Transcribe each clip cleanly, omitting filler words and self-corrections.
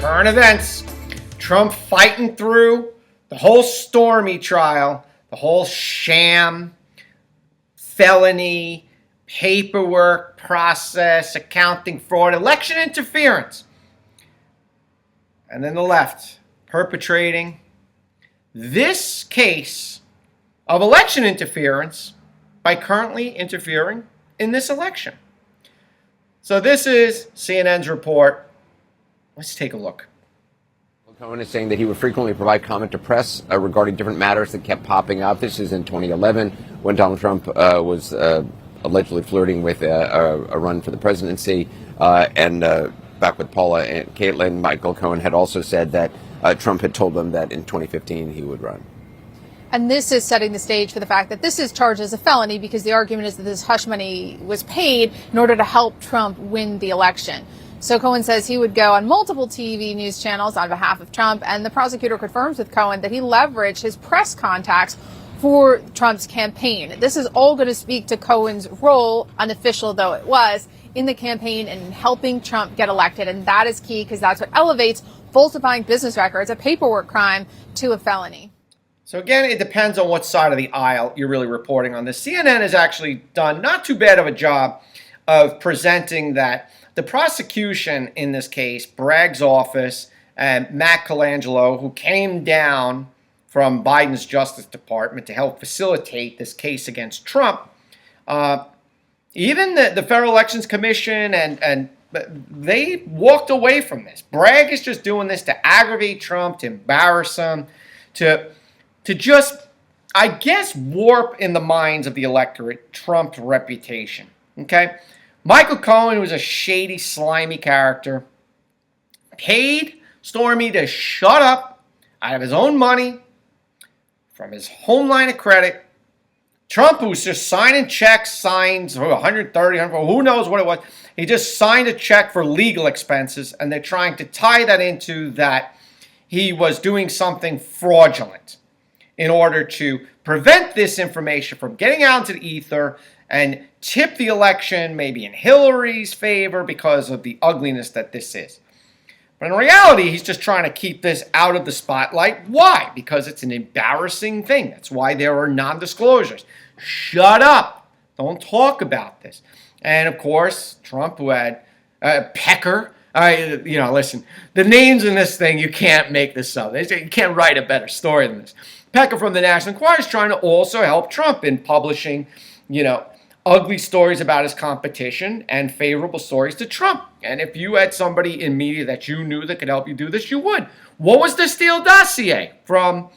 current events, Trump fighting through the whole Stormy trial, the whole sham, felony, paperwork process, accounting fraud, election interference. And then the left perpetrating this case of election interference by currently interfering in this election. So this is CNN's report. Let's take a look. Cohen is saying that he would frequently provide comment to press regarding different matters that kept popping up. This is in 2011 when Donald Trump was allegedly flirting with a run for the presidency. And back with Paula and Caitlin, Michael Cohen had also said that Trump had told them that in 2015 he would run. And this is setting the stage for the fact that this is charged as a felony because the argument is that this hush money was paid in order to help Trump win the election. So Cohen says he would go on multiple TV news channels on behalf of Trump, and the prosecutor confirms with Cohen that he leveraged his press contacts for Trump's campaign. This is all going to speak to Cohen's role, unofficial though it was, in the campaign and helping Trump get elected. And that is key because that's what elevates falsifying business records, a paperwork crime, to a felony. So again, it depends on what side of the aisle you're really reporting on this. CNN has actually done not too bad of a job of presenting that the prosecution in this case, Bragg's office and Matt Colangelo, who came down from Biden's Justice Department to help facilitate this case against Trump, even the Federal Elections Commission, and they walked away from this. Bragg is just doing this to aggravate Trump, to embarrass him, to just, I guess, warp in the minds of the electorate Trump's reputation. Okay? Michael Cohen was a shady, slimy character, paid Stormy to shut up out of his own money from his home line of credit. Trump, who's just signing checks, signs for 130, who knows what it was. He just signed a check for legal expenses, and they're trying to tie that into that he was doing something fraudulent in order to prevent this information from getting out into the ether and tip the election maybe in Hillary's favor because of the ugliness that this is. But in reality, he's just trying to keep this out of the spotlight. Why? Because it's an embarrassing thing. That's why there are non-disclosures. Shut up. Don't talk about this. And of course, Trump, who had Pecker. Listen, the names in this thing, you can't make this up. You can't write a better story than this. Pecker from the National Enquirer is trying to also help Trump in publishing, ugly stories about his competition and favorable stories to Trump. And if you had somebody in media that you knew that could help you do this, you would. What was the Steele dossier from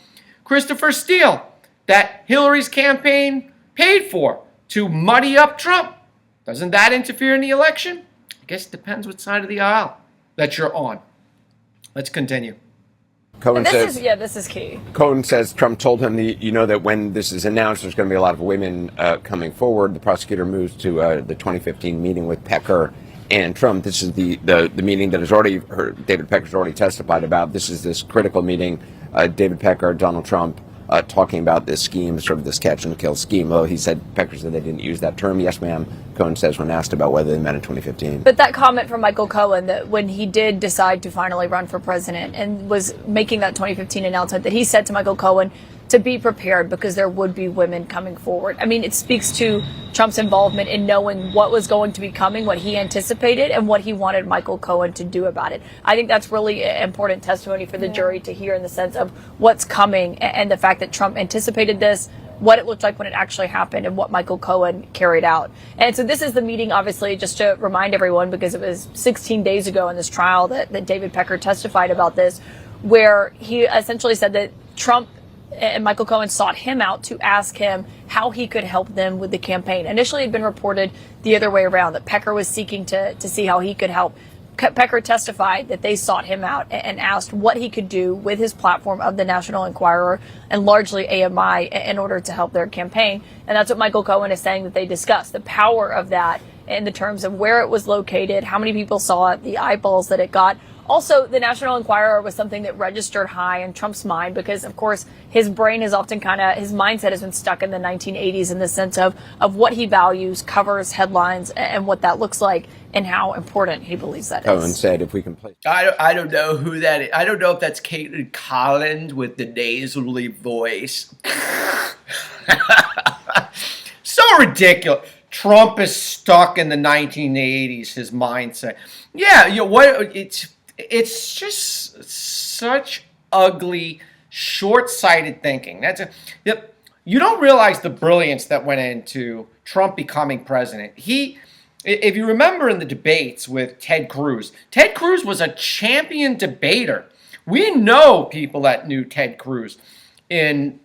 Christopher Steele that Hillary's campaign paid for to muddy up Trump? Doesn't that interfere in the election? I guess it depends what side of the aisle that you're on. Let's continue. Cohen says, this is key. Cohen says Trump told him that when this is announced, there's going to be a lot of women coming forward. The prosecutor moves to the 2015 meeting with Pecker and Trump. This is the meeting that has already heard. David Pecker's already testified about. This is this critical meeting. David Pecker, Donald Trump, talking about this scheme, sort of this catch and kill scheme. Well, Pecker said they didn't use that term. Yes, ma'am. Cohen says when asked about whether they met in 2015. But that comment from Michael Cohen that when he did decide to finally run for president and was making that 2015 announcement, that he said to Michael Cohen to be prepared because there would be women coming forward. I mean, it speaks to Trump's involvement in knowing what was going to be coming, what he anticipated, and what he wanted Michael Cohen to do about it. I think that's really important testimony for the jury to hear in the sense of what's coming and the fact that Trump anticipated this, what it looked like when it actually happened, and what Michael Cohen carried out. And so this is the meeting, obviously, just to remind everyone, because it was 16 days ago in this trial that David Pecker testified about this, where he essentially said that Trump and Michael Cohen sought him out to ask him how he could help them with the campaign. Initially, it had been reported the other way around, that Pecker was seeking to see how he could help. Pecker testified that they sought him out and asked what he could do with his platform of the National Enquirer and largely AMI in order to help their campaign. And that's what Michael Cohen is saying that they discussed, the power of that in the terms of where it was located, how many people saw it, the eyeballs that it got. Also, the National Enquirer was something that registered high in Trump's mind because, of course, his brain is often his mindset has been stuck in the 1980s in the sense of what he values, covers, headlines, and what that looks like and how important he believes that Cohen is. said, if we can play. I don't know who that is. I don't know if that's Caitlin Collins with the nasally voice. So ridiculous. Trump is stuck in the 1980s, his mindset. Yeah, it's just such ugly, short-sighted thinking. You don't realize the brilliance that went into Trump becoming president. If you remember in the debates with Ted Cruz was a champion debater. We know people that knew Ted Cruz in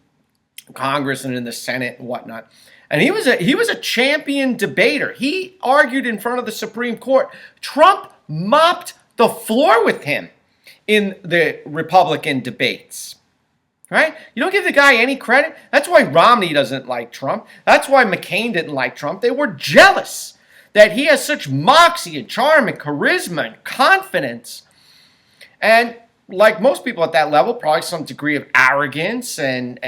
Congress and in the Senate and whatnot. And he was a champion debater. He argued in front of the Supreme Court. Trump mopped the floor with him in the Republican debates. Right? You don't give the guy any credit. That's why Romney doesn't like Trump. That's why McCain didn't like Trump. They were jealous that he has such moxie and charm and charisma and confidence. And like most people at that level, probably some degree of arrogance and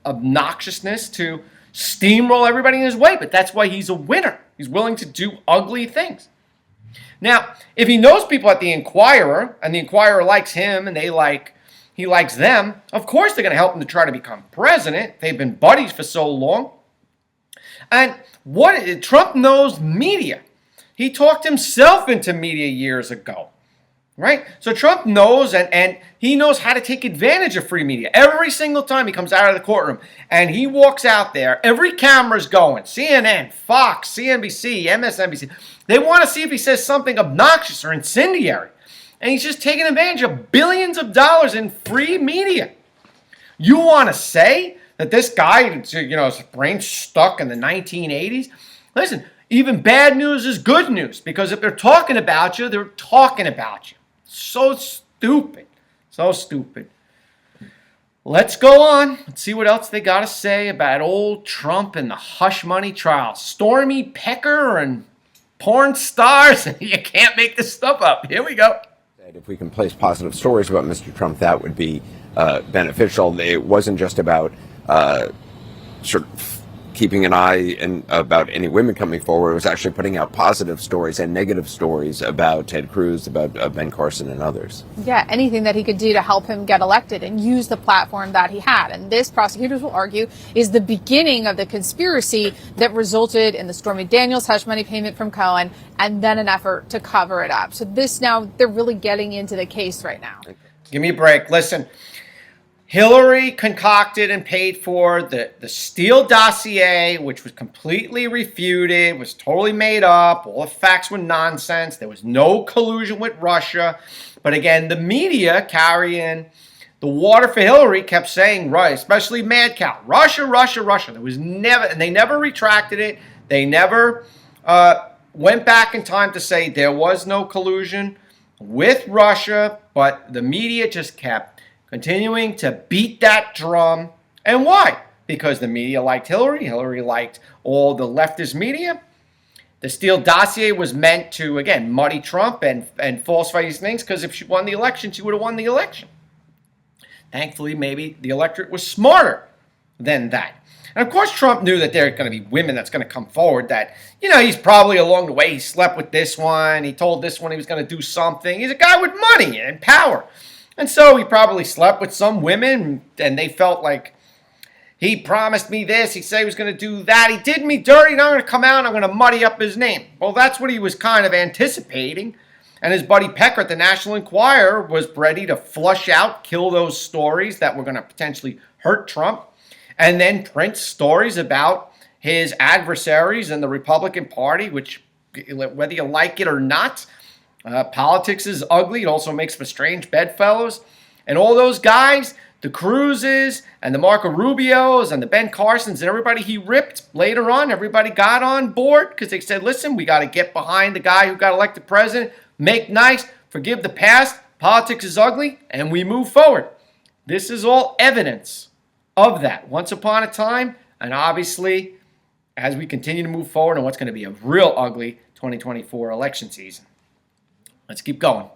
obnoxiousness to steamroll everybody in his way. But that's why he's a winner. He's willing to do ugly things. Now, if he knows people at the Enquirer, and the Enquirer likes him, and he likes them, of course they're going to help him to try to become president. They've been buddies for so long. And Trump knows media. He talked himself into media years ago. Right? So Trump knows, and he knows how to take advantage of free media. Every single time he comes out of the courtroom and he walks out there, every camera's going. CNN, Fox, CNBC, MSNBC. They want to see if he says something obnoxious or incendiary. And he's just taking advantage of billions of dollars in free media. You want to say that this guy, his brain's stuck in the 1980s? Listen, even bad news is good news, because if they're talking about you, they're talking about you. So stupid. So stupid. Let's go on. Let's see what else they got to say about old Trump and the hush money trial. Stormy, Pecker, and porn stars. You can't make this stuff up. Here we go. If we can place positive stories about Mr. Trump, that would be beneficial. It wasn't just about sort of keeping an eye about any women coming forward. It was actually putting out positive stories and negative stories about Ted Cruz, about Ben Carson and others. Yeah, anything that he could do to help him get elected and use the platform that he had. And this, prosecutors will argue, is the beginning of the conspiracy that resulted in the Stormy Daniels hush money payment from Cohen and then an effort to cover it up. So this now, they're really getting into the case right now. Give me a break. Listen. Hillary concocted and paid for the Steele dossier, which was completely refuted, was totally made up. All the facts were nonsense. There was no collusion with Russia. But again, the media carrying the water for Hillary kept saying, right, especially Mad Cow, Russia, Russia, Russia. There was never, and they never retracted it. They never went back in time to say there was no collusion with Russia, but the media just kept continuing to beat that drum. And why? Because the media liked Hillary. Hillary liked all the leftist media. The Steele dossier was meant to, again, muddy Trump and falsify these things, because if she won the election, she would have won the election. Thankfully, maybe the electorate was smarter than that. And of course, Trump knew that there are going to be women that's going to come forward that, he's probably along the way, he slept with this one. He told this one he was going to do something. He's a guy with money and power. And so he probably slept with some women, and they felt like, he promised me this, he said he was going to do that, he did me dirty, and I'm going to come out and I'm going to muddy up his name. Well, that's what he was kind of anticipating. And his buddy Pecker at the National Enquirer was ready to flush out, kill those stories that were going to potentially hurt Trump, and then print stories about his adversaries in the Republican Party, which, whether you like it or not, politics is ugly. It also makes for strange bedfellows. And all those guys, the Cruzes and the Marco Rubios and the Ben Carsons and everybody he ripped later on, everybody got on board because they said, listen, we got to get behind the guy who got elected president, make nice, forgive the past, politics is ugly, and we move forward. This is all evidence of that once upon a time, and obviously as we continue to move forward on what's going to be a real ugly 2024 election season. Let's keep going.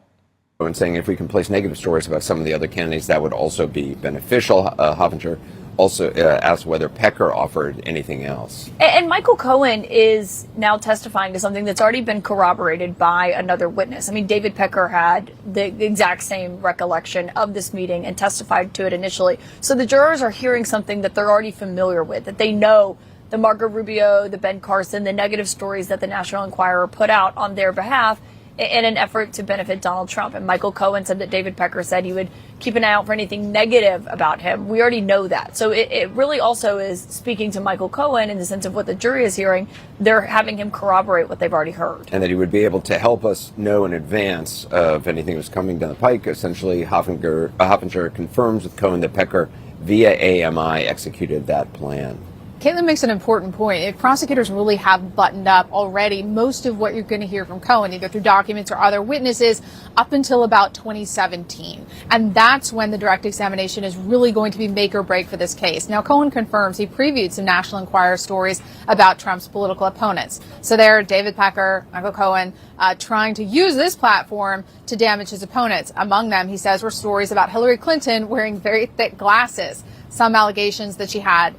And saying if we can place negative stories about some of the other candidates, that would also be beneficial. Hoffinger also asked whether Pecker offered anything else. And Michael Cohen is now testifying to something that's already been corroborated by another witness. I mean, David Pecker had the exact same recollection of this meeting and testified to it initially. So the jurors are hearing something that they're already familiar with, that they know the Marco Rubio, the Ben Carson, the negative stories that the National Enquirer put out on their behalf in an effort to benefit Donald Trump. And Michael Cohen said that David Pecker said he would keep an eye out for anything negative about him. We already know that. So it really also is speaking to Michael Cohen in the sense of what the jury is hearing. They're having him corroborate what they've already heard. And that he would be able to help us know in advance of anything that was coming down the pike. Essentially, Hoffinger confirms with Cohen that Pecker, via AMI, executed that plan. Caitlin makes an important point. If prosecutors really have buttoned up already most of what you're going to hear from Cohen, either through documents or other witnesses, up until about 2017. And that's when the direct examination is really going to be make or break for this case. Now, Cohen confirms he previewed some National Enquirer stories about Trump's political opponents. So there, David Pecker, Michael Cohen, trying to use this platform to damage his opponents. Among them, he says, were stories about Hillary Clinton wearing very thick glasses. Some allegations that she had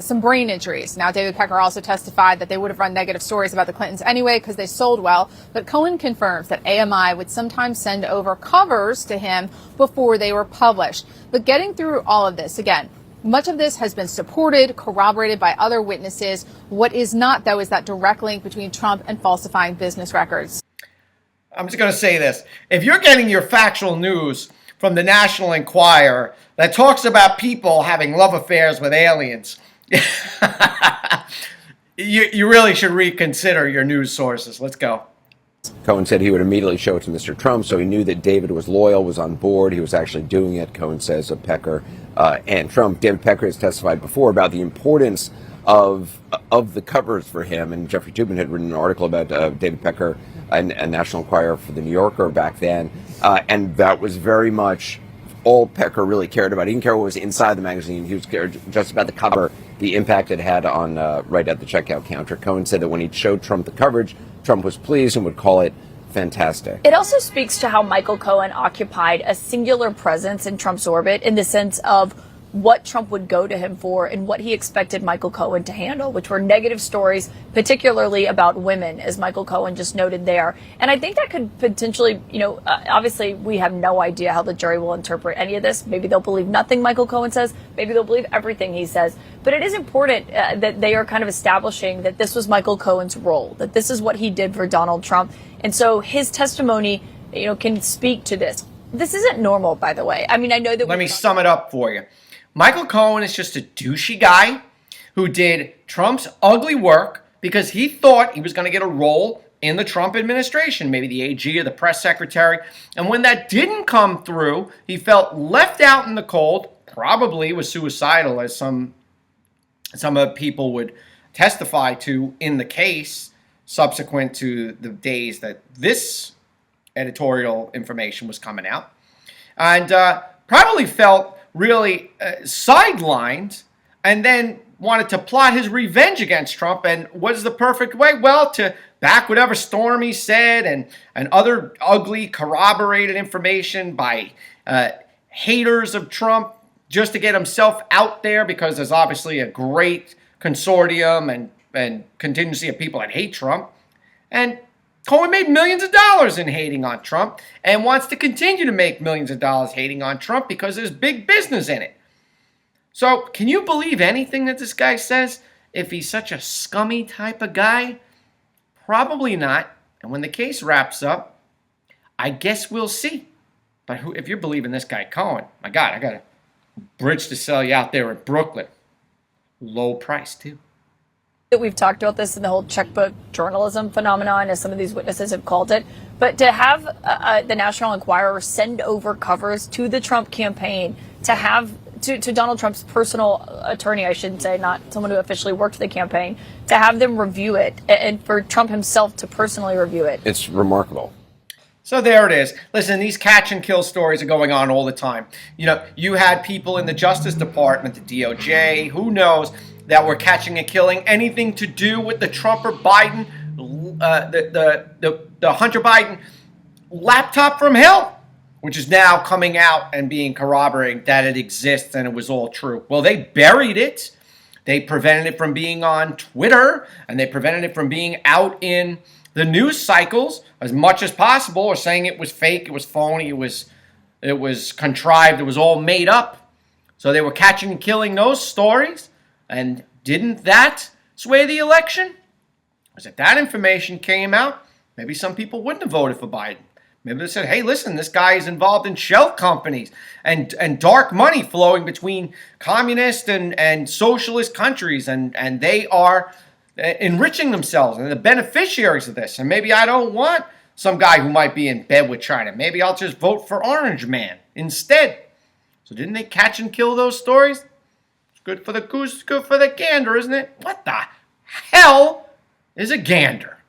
some brain injuries. Now, David Pecker also testified that they would have run negative stories about the Clintons anyway because they sold well. But Cohen confirms that AMI would sometimes send over covers to him before they were published. But getting through all of this, again, much of this has been supported, corroborated by other witnesses. What is not, though, is that direct link between Trump and falsifying business records. I'm just going to say this. If you're getting your factual news from the National Enquirer that talks about people having love affairs with aliens, you really should reconsider your news sources. Let's go. Cohen said he would immediately show it to Mr. Trump, so he knew that David was loyal, was on board. He was actually doing it, Cohen says, of Pecker and Trump. David Pecker has testified before about the importance of the covers for him, and Jeffrey Toobin had written an article about David Pecker and National Enquirer for the New Yorker back then, and that was very much all Pecker really cared about. He didn't care what was inside the magazine. He was cared just about the cover, the impact it had on right at the checkout counter. Cohen said that when he showed Trump the coverage, Trump was pleased and would call it fantastic. It also speaks to how Michael Cohen occupied a singular presence in Trump's orbit in the sense of what Trump would go to him for and what he expected Michael Cohen to handle, which were negative stories, particularly about women, as Michael Cohen just noted there. And I think that could potentially, obviously we have no idea how the jury will interpret any of this. Maybe they'll believe nothing Michael Cohen says. Maybe they'll believe everything he says. But it is important that they are kind of establishing that this was Michael Cohen's role, that this is what he did for Donald Trump. And so his testimony, can speak to this. This isn't normal, by the way. I mean, I know that. Let me sum it up for you. Michael Cohen is just a douchey guy who did Trump's ugly work because he thought he was going to get a role in the Trump administration, maybe the AG or the press secretary. And when that didn't come through, he felt left out in the cold, probably was suicidal, as some people would testify to in the case subsequent to the days that this editorial information was coming out. And probably felt really sidelined, and then wanted to plot his revenge against Trump. And what is the perfect way? Well, to back whatever Stormy said and other ugly corroborated information by haters of Trump, just to get himself out there, because there's obviously a great consortium and contingency of people that hate Trump. And Cohen made millions of dollars in hating on Trump and wants to continue to make millions of dollars hating on Trump because there's big business in it. So can you believe anything that this guy says if he's such a scummy type of guy? Probably not. And when the case wraps up, I guess we'll see. But if you're believing this guy Cohen, my God, I got a bridge to sell you out there in Brooklyn. Low price, too. We've talked about this in the whole checkbook journalism phenomenon, as some of these witnesses have called it. But to have the National Enquirer send over covers to the Trump campaign, to have to Donald Trump's personal attorney, I shouldn't say, not someone who officially worked for the campaign, to have them review it, and for Trump himself to personally review it. It's remarkable. So there it is. Listen, these catch and kill stories are going on all the time. You had people in the Justice Department, the DOJ, who knows, that were catching and killing anything to do with the Trump or Biden, the Hunter Biden laptop from hell. which is now coming out and being corroborated that it exists and it was all true. Well, they buried it. They prevented it from being on Twitter, and they prevented it from being out in the news cycles as much as possible, or saying it was fake, it was phony, it was contrived, it was all made up. So they were catching and killing those stories. And didn't that sway the election? Because if that information came out, maybe some people wouldn't have voted for Biden. Maybe they said, hey, listen, this guy is involved in shell companies and dark money flowing between communist and socialist countries, and they are enriching themselves and the beneficiaries of this. And maybe I don't want some guy who might be in bed with China. Maybe I'll just vote for Orange Man instead. So didn't they catch and kill those stories? It's good for the goose, good for the gander, isn't it? What the hell is a gander?